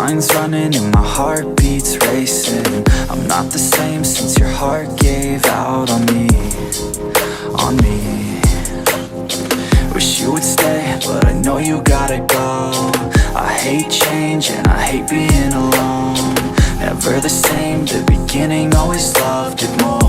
mind's running and my heart beats racing. I'm not the same since your heart gave out on me, on me. Wish you would stay, but I know you gotta go. I hate change and I hate being alone. Never the same, the beginning always loved it more.